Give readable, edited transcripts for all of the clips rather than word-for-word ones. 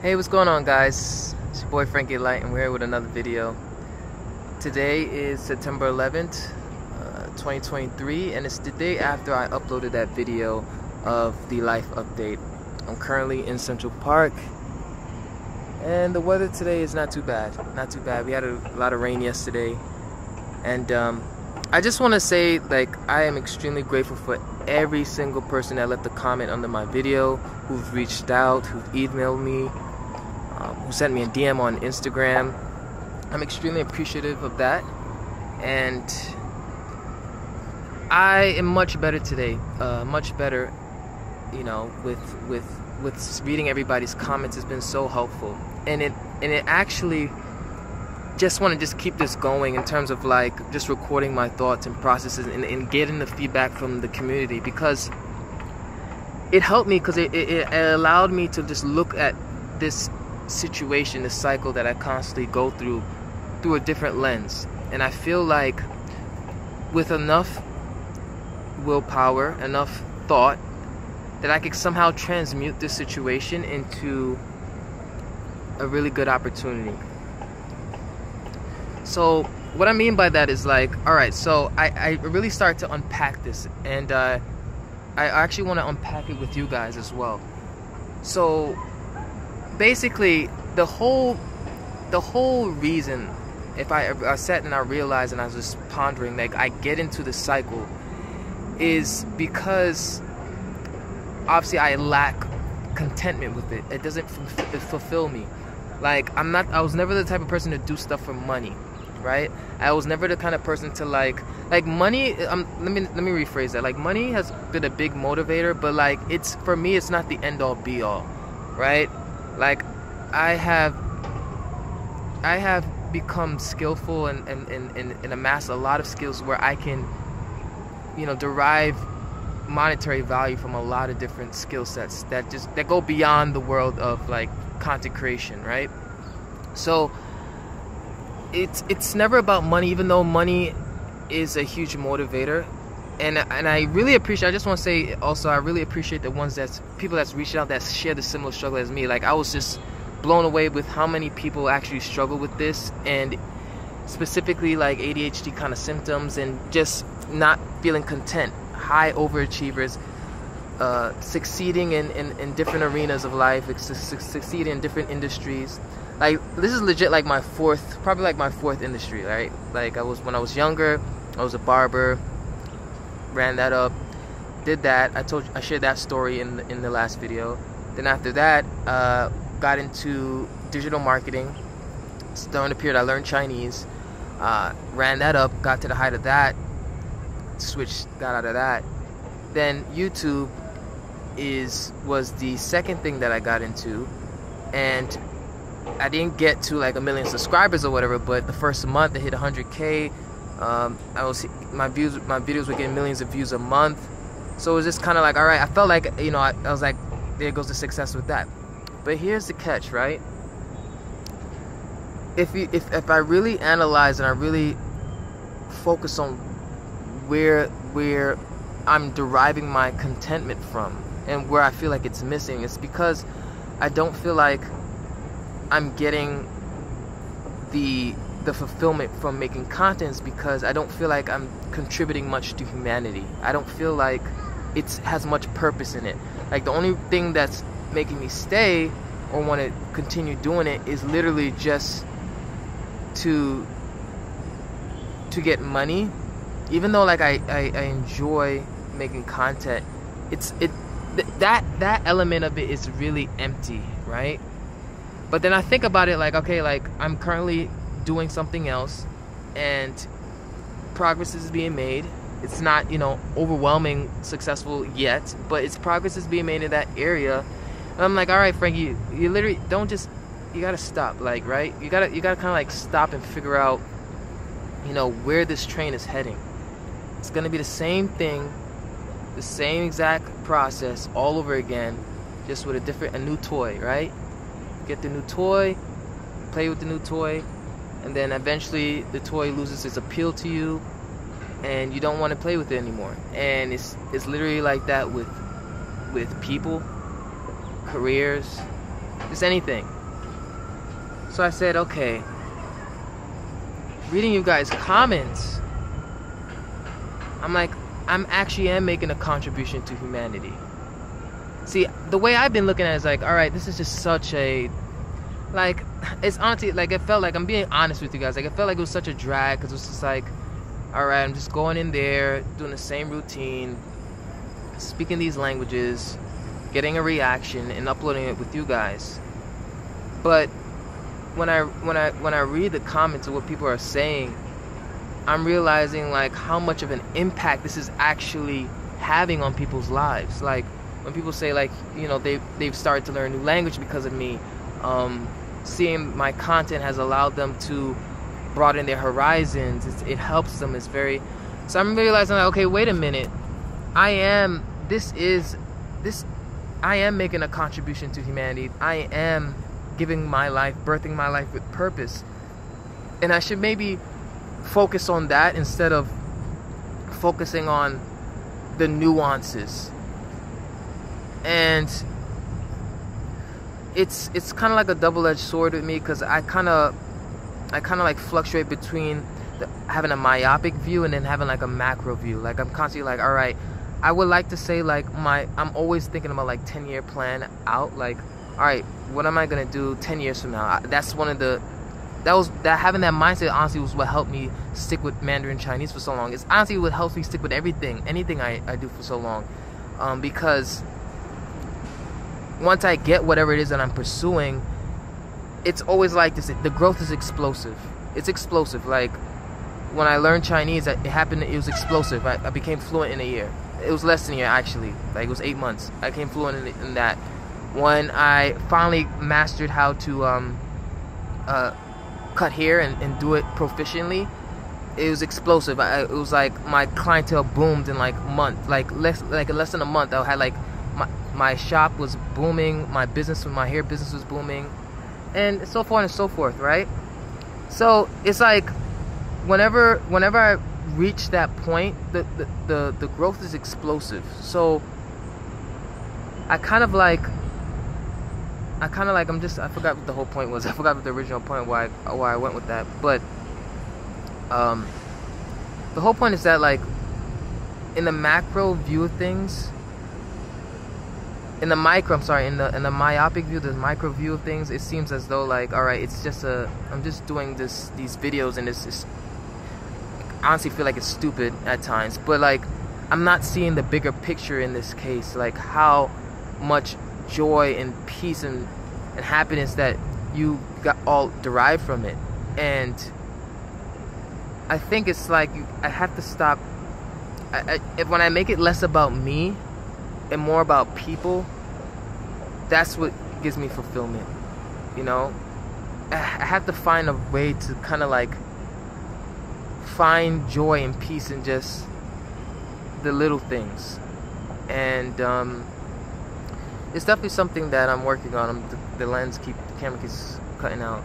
Hey, what's going on, guys? It's your boy Frankie Light, and we're here with another video. Today is September 11th, 2023, and it's the day after I uploaded that video of the life update. I'm currently in Central Park, and the weather today is not too bad. Not too bad. We had a lot of rain yesterday, and I just want to say, I am extremely grateful for every single person that left a comment under my video, who've reached out, who've emailed me, who sent me a DM on Instagram. I'm extremely appreciative of that, and I am much better today. Much better, with reading everybody's comments has been so helpful, and it actually just want to keep this going in terms of just recording my thoughts and processes and getting the feedback from the community, because it helped me, because it allowed me to just look at this situation, this cycle that I constantly go through a different lens. And I feel like with enough willpower, enough thought, that I could somehow transmute this situation into a really good opportunity. So what I mean by that is alright, so I really start to unpack this, and I actually want to unpack it with you guys as well. So basically, the whole reason, if I sat and I realized and I was just pondering, I get into the cycle, is because obviously I lack contentment with it. It doesn't fulfill me. I was never the type of person to do stuff for money, right? I was never the kind of person to money. Let me rephrase that. Money has been a big motivator, but it's, for me, it's not the end all be all, right? I have become skillful and amassed a lot of skills where I can, derive monetary value from a lot of different skill sets that go beyond the world of content creation, right? So it's never about money, even though money is a huge motivator. And I really appreciate, I just want to say also, I really appreciate people that's reached out that share the similar struggle as me. I was just blown away with how many people actually struggle with this, and specifically ADHD kind of symptoms, and just not feeling content. High overachievers, succeeding in different arenas of life, succeeding in different industries. This is legit my fourth industry, right? When I was younger, I was a barber, ran that up, did that. I shared that story in the last video. Then after that, got into digital marketing. During the period I learned Chinese, ran that up, got to the height of that, got out of that. Then YouTube was the second thing that I got into, and I didn't get to 1 million subscribers or whatever, but the first month I hit 100K. My videos were getting millions of views a month, so it was just kind of alright. I felt I was there goes the success with that. But here's the catch, right? If I really analyze and I really focus on where I'm deriving my contentment from, and where I feel like it's missing, it's because I don't feel like I'm getting the fulfillment from making contents, because I don't feel like I'm contributing much to humanity. I don't feel like it has much purpose in it. The only thing that's making me stay or want to continue doing it is literally just to get money. Even though I enjoy making content, that element of it is really empty, right? But then I think about it okay, I'm currently doing something else, and progress is being made. It's not overwhelming successful yet, but progress is being made in that area. And I'm alright, Frankie, you literally you gotta stop, right? You gotta kind of stop and figure out where this train is heading. It's gonna be the same thing, the same exact process all over again, just with a new toy, right? Get the new toy, play with the new toy, and then eventually the toy loses its appeal to you, and you don't want to play with it anymore. And it's literally like that with people, careers, just anything. So I said, okay, reading you guys' comments, I'm like, I'm actually making a contribution to humanity. See, the way I've been looking at it is like, all right, this is just such a, like, it's honestly, like, it felt like, I'm being honest with you guys, like, it felt like it was such a drag, because it was just like, all right, I'm just going in there, doing the same routine, speaking these languages, getting a reaction, and uploading it with you guys. But when I read the comments of what people are saying, I'm realizing, like, how much of an impact this is actually having on people's lives. Like, when people say, like, you know, they've started to learn a new language because of me, seeing my content has allowed them to broaden their horizons. It helps them. It's very, so I'm realizing, like, okay, wait a minute, I am making a contribution to humanity. I am giving my life, birthing my life with purpose, and I should maybe focus on that instead of focusing on the nuances. And it's kind of like a double-edged sword with me, because I kind of like fluctuate between having a myopic view and then having like a macro view. Like, I'm constantly like, all right, I would like to say, like, I'm always thinking about, like, 10-year plan out. Like, all right, what am I gonna do 10 years from now? That's one of the, having that mindset honestly was what helped me stick with Mandarin Chinese for so long. It's honestly what helps me stick with anything I do for so long, because once I get whatever it is that I'm pursuing, it's always like this. The growth is explosive. It's explosive. Like, when I learned Chinese, it was explosive. I became fluent in a year. It was less than a year, actually. Like, it was 8 months. I became fluent in that. When I finally mastered how to cut hair and do it proficiently, it was explosive. It was like my clientele boomed in like a month. Like less than a month, I had like my shop was booming. My hair business was booming, and so forth and so forth. Right? So it's like whenever I reach that point, the growth is explosive. So I forgot what the whole point was. I forgot what the original point, why I went with that. But the whole point is that, like, in the macro view of things, in the myopic view, the micro view of things, it seems as though, like, all right, it's just I'm just doing these videos, and it's I honestly feel like it's stupid at times. But, like, I'm not seeing the bigger picture in this case, like how much joy and peace and happiness that you got all derived from it. And I think it's like I have to stop. When I make it less about me and more about people, that's what gives me fulfillment. You know, I have to find a way to kind of like find joy and peace in just the little things. And it's definitely something that I'm working on. The camera keeps cutting out.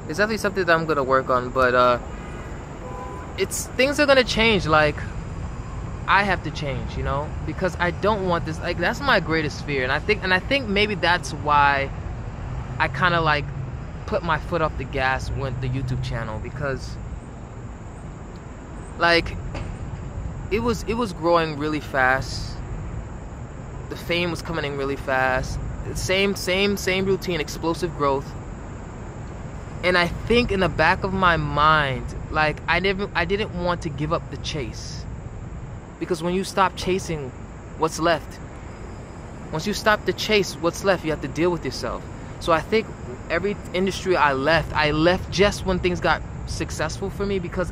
It's definitely something that I'm gonna work on, but things are gonna change. Like, I have to change, you know, because I don't want this. Like, that's my greatest fear, and I think maybe that's why I kind of like put my foot off the gas with the YouTube channel, because like it was growing really fast. The fame was coming in really fast. Same routine, explosive growth. And I think in the back of my mind, like, I didn't want to give up the chase. Because when you stop chasing, what's left? Once you stop the chase, what's left? You have to deal with yourself. So I think every industry I left just when things got successful for me, because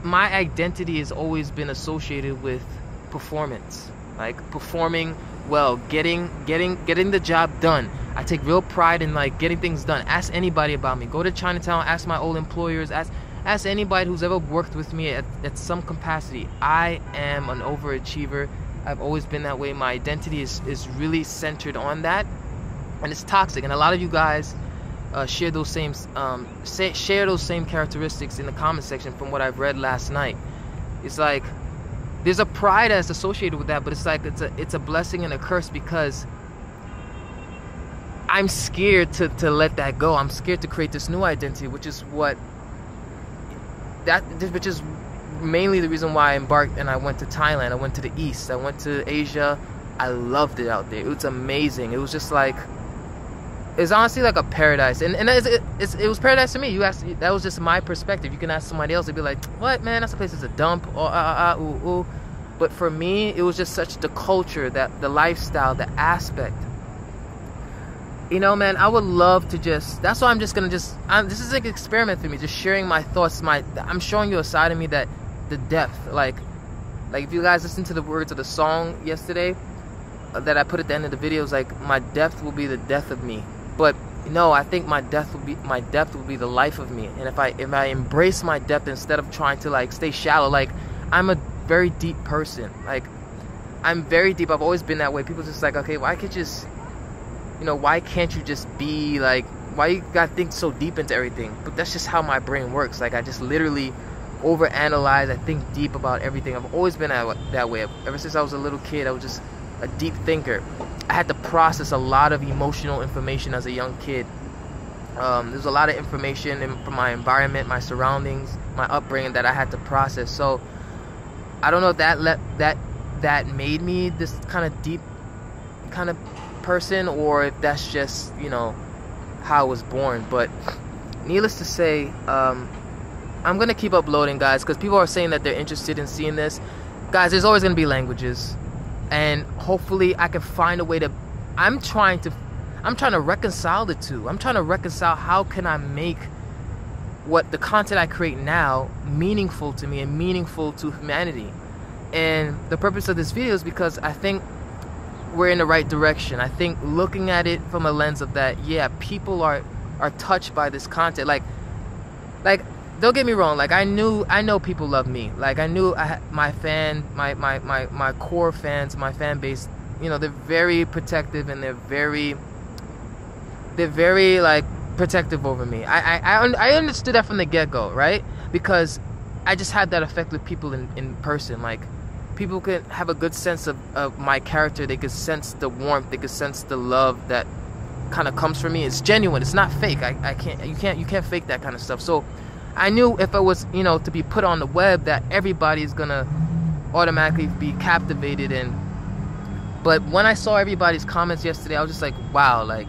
my identity has always been associated with performance. Like, performing well, getting the job done. I take real pride in, like, getting things done. Ask anybody about me. Go to Chinatown, ask my old employers, ask anybody who's ever worked with me at some capacity. I am an overachiever. I've always been that way. My identity is really centered on that, and it's toxic. And a lot of you guys share those same characteristics in the comment section from what I've read last night. It's like there's a pride that's associated with that, but it's like it's a blessing and a curse, because I'm scared to let that go. I'm scared to create this new identity, which is mainly the reason why I embarked and I went to Thailand. I went to the East. I went to Asia. I loved it out there. It was amazing. It was just like, it's honestly like a paradise, and it was paradise to me. You asked, that was just my perspective. You can ask somebody else, they'd be like, "What, man? That's a place. It's a dump." Or ooh, ooh. But for me, it was just such the culture, that the lifestyle, the aspect. You know, man, I would love to just. That's why I'm just gonna this is like an experiment for me, just sharing my thoughts. I'm showing you a side of me that the depth, like if you guys listen to the words of the song yesterday that I put at the end of the video, is like, my depth will be the death of me. But no, I think my depth will be the life of me. And if I embrace my depth instead of trying to like stay shallow, like I'm a very deep person. Like I'm very deep. I've always been that way. People just like, okay, why can't you just be like, why you gotta think so deep into everything? But that's just how my brain works. Like I just literally overanalyze. I think deep about everything. I've always been that way. Ever since I was a little kid, I was just a deep thinker. I had to process a lot of emotional information as a young kid. There's a lot of information from my environment, my surroundings, my upbringing that I had to process. So I don't know if that made me this kind of deep kind of person, or if that's just, you know, how I was born. But needless to say, I'm gonna keep uploading, guys, because people are saying that they're interested in seeing this. Guys, there's always gonna be languages. And hopefully I can find a way to, I'm trying to reconcile the two. I'm trying to reconcile how can I make what the content I create now meaningful to me and meaningful to humanity. And the purpose of this video is because I think we're in the right direction. I think looking at it from a lens of that, yeah, people are touched by this content. Like don't get me wrong, like I know people love me. Like I knew my core fans, my fan base, you know, they're very protective, and they're very like protective over me. I understood that from the get-go, right? Because I just had that effect with people in person. Like people could have a good sense of my character. They could sense the warmth, they could sense the love that kind of comes from me. It's genuine, it's not fake. You can't fake that kind of stuff. So I knew if it was, you know, to be put on the web, that everybody is gonna automatically be captivated. But when I saw everybody's comments yesterday, I was just like, wow, like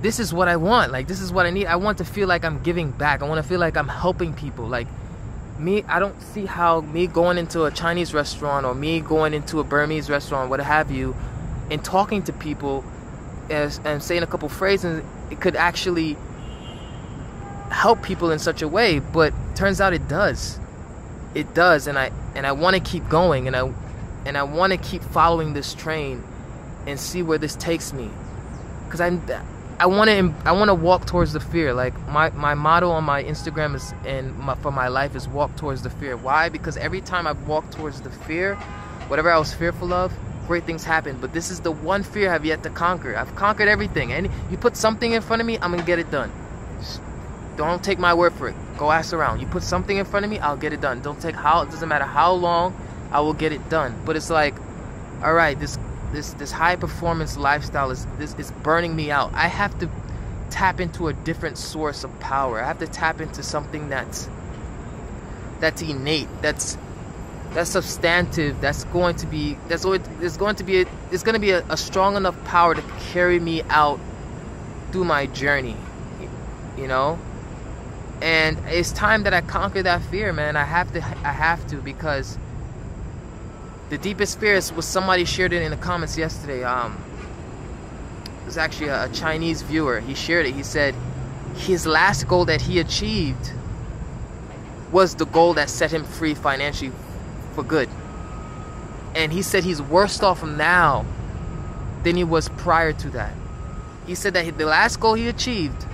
this is what I want. Like this is what I need. I want to feel like I'm giving back. I want to feel like I'm helping people. Like me, I don't see how me going into a Chinese restaurant or me going into a Burmese restaurant, what have you, and talking to people and saying a couple phrases, it could actually help people in such a way. But turns out it does, and I want to keep going, and I want to keep following this train and see where this takes me, because I want to walk towards the fear. Like my motto on my Instagram is, for my life, is walk towards the fear. Why? Because every time I've walked towards the fear, whatever I was fearful of, great things happen. But this is the one fear I've yet to conquer. I've conquered everything, and you put something in front of me, I'm gonna get it done. Don't take my word for it. Go ask around. You put something in front of me, I'll get it done. It doesn't matter how long, I will get it done. But it's like, all right, this high performance lifestyle is burning me out. I have to tap into a different source of power. I have to tap into something that's innate, that's substantive, that's going to be a strong enough power to carry me out through my journey, you know. And it's time that I conquer that fear, man. I have to, because the deepest fear was somebody shared it in the comments yesterday. It was actually a Chinese viewer. He shared it. He said his last goal that he achieved was the goal that set him free financially for good. And he said he's worse off now than he was prior to that. He said that the last goal he achieved,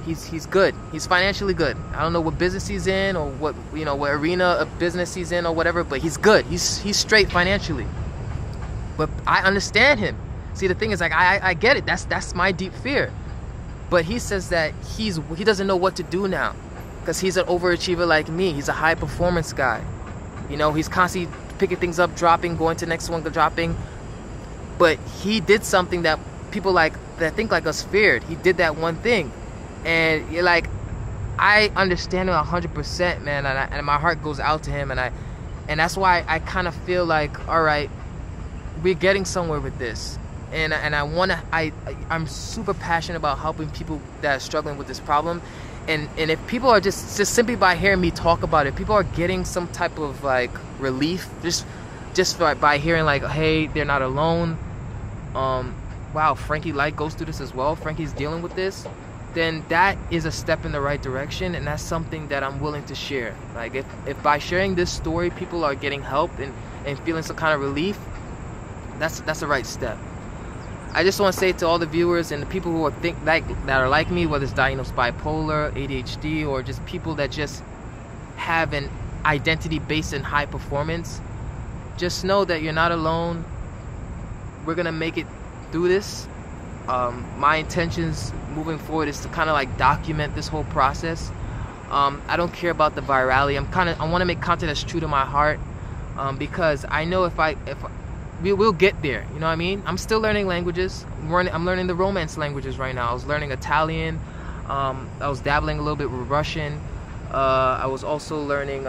he's good. He's financially good. I don't know what business he's in, or what arena of business he's in, or whatever, but he's good. He's straight financially. But I understand him. See, the thing is, like, I get it. That's my deep fear. But he says that he doesn't know what to do now, because he's an overachiever like me. He's a high performance guy. You know, he's constantly picking things up, dropping, going to the next one, dropping. But he did something that people like that think like us feared. He did that one thing, and you're like, I understand him 100%, man, and my heart goes out to him, and that's why I kind of feel like, all right, we're getting somewhere with this, and I'm super passionate about helping people that are struggling with this problem, and if people are just simply by hearing me talk about it, people are getting some type of like relief just by hearing like, hey, they're not alone. Wow, Frankie Light goes through this as well. Frankie's dealing with this. Then that is a step in the right direction, and that's something that I'm willing to share. Like if by sharing this story people are getting help and feeling some kind of relief, that's the right step. I just want to say to all the viewers and the people who that are like me, whether it's diagnosed bipolar, ADHD, or just people that just have an identity based in high performance, just know that you're not alone. We're gonna make it through this. My intentions moving forward is to kind of like document this whole process. I don't care about the virality. I want to make content that's true to my heart, because I know we'll get there. You know what I mean? I'm still learning languages. I'm learning the Romance languages right now. I was learning Italian. I was dabbling a little bit with Russian. I was also learning.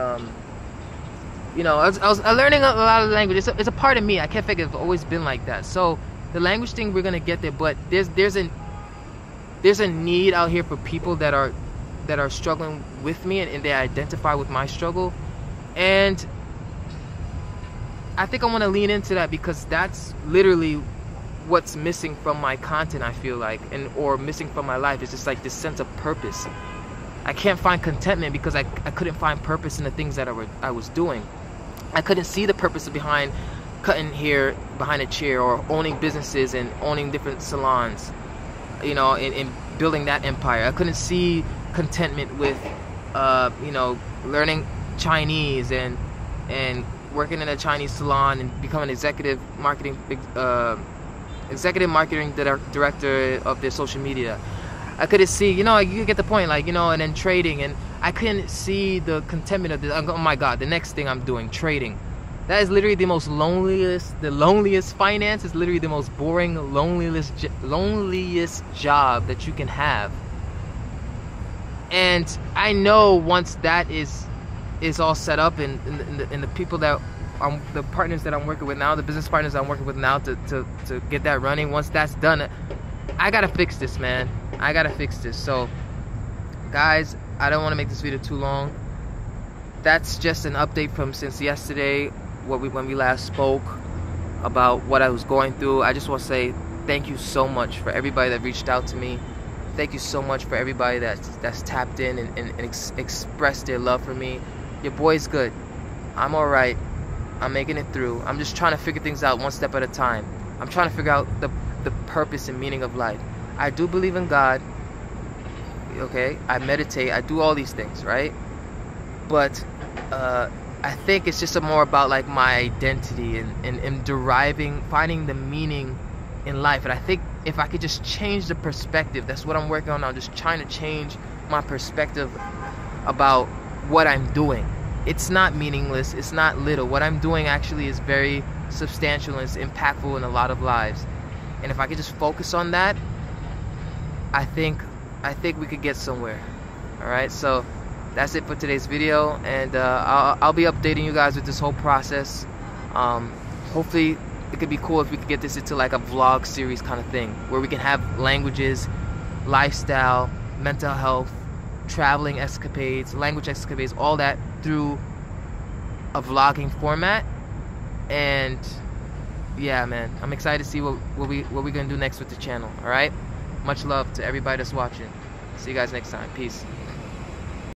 You know, I was learning a lot of languages. It's a part of me. I can't fake it. It's always been like that. So the language thing, we're gonna get there. But there's a need out here for people that are struggling with me, and they identify with my struggle. And I think I want to lean into that, because that's literally what's missing from my content, I feel like, or missing from my life. It's just like this sense of purpose. I can't find contentment because I couldn't find purpose in the things that I was doing. I couldn't see the purpose behind cutting hair behind a chair, or owning businesses and owning different salons, you know, and building that empire. I couldn't see contentment with, you know, learning Chinese and working in a Chinese salon and becoming executive marketing director of their social media. I couldn't see, you know, you get the point, like, you know, and then trading, and I couldn't see the contentment of this. Oh my God, the next thing I'm doing, trading. That is literally the loneliest finance is literally the most boring, loneliest job that you can have. And I know once that is all set up, and the people that the partners that I'm working with now, the business partners I'm working with now to get that running, once that's done, I gotta fix this, man. I gotta fix this. So guys, I don't want to make this video too long. That's just an update from since yesterday, when we last spoke about what I was going through. I just want to say thank you so much for everybody that reached out to me. Thank you so much for everybody that's tapped in and expressed their love for me. Your boy's good. I'm alright. I'm making it through. I'm just trying to figure things out one step at a time. I'm trying to figure out the purpose and meaning of life. I do believe in God. Okay? I meditate. I do all these things, right? But I think it's just more about like my identity and finding the meaning in life. And I think if I could just change the perspective, that's what I'm working on now. Just trying to change my perspective about what I'm doing. It's not meaningless. It's not little. What I'm doing actually is very substantial, and it's impactful in a lot of lives. And if I could just focus on that, I think we could get somewhere. All right. So that's it for today's video, and I'll be updating you guys with this whole process. Hopefully it could be cool if we could get this into like a vlog series kind of thing, where we can have languages, lifestyle, mental health, traveling escapades, language escapades, all that through a vlogging format. And yeah, man, I'm excited to see what we're gonna do next with the channel. All right, much love to everybody that's watching. See you guys next time. Peace.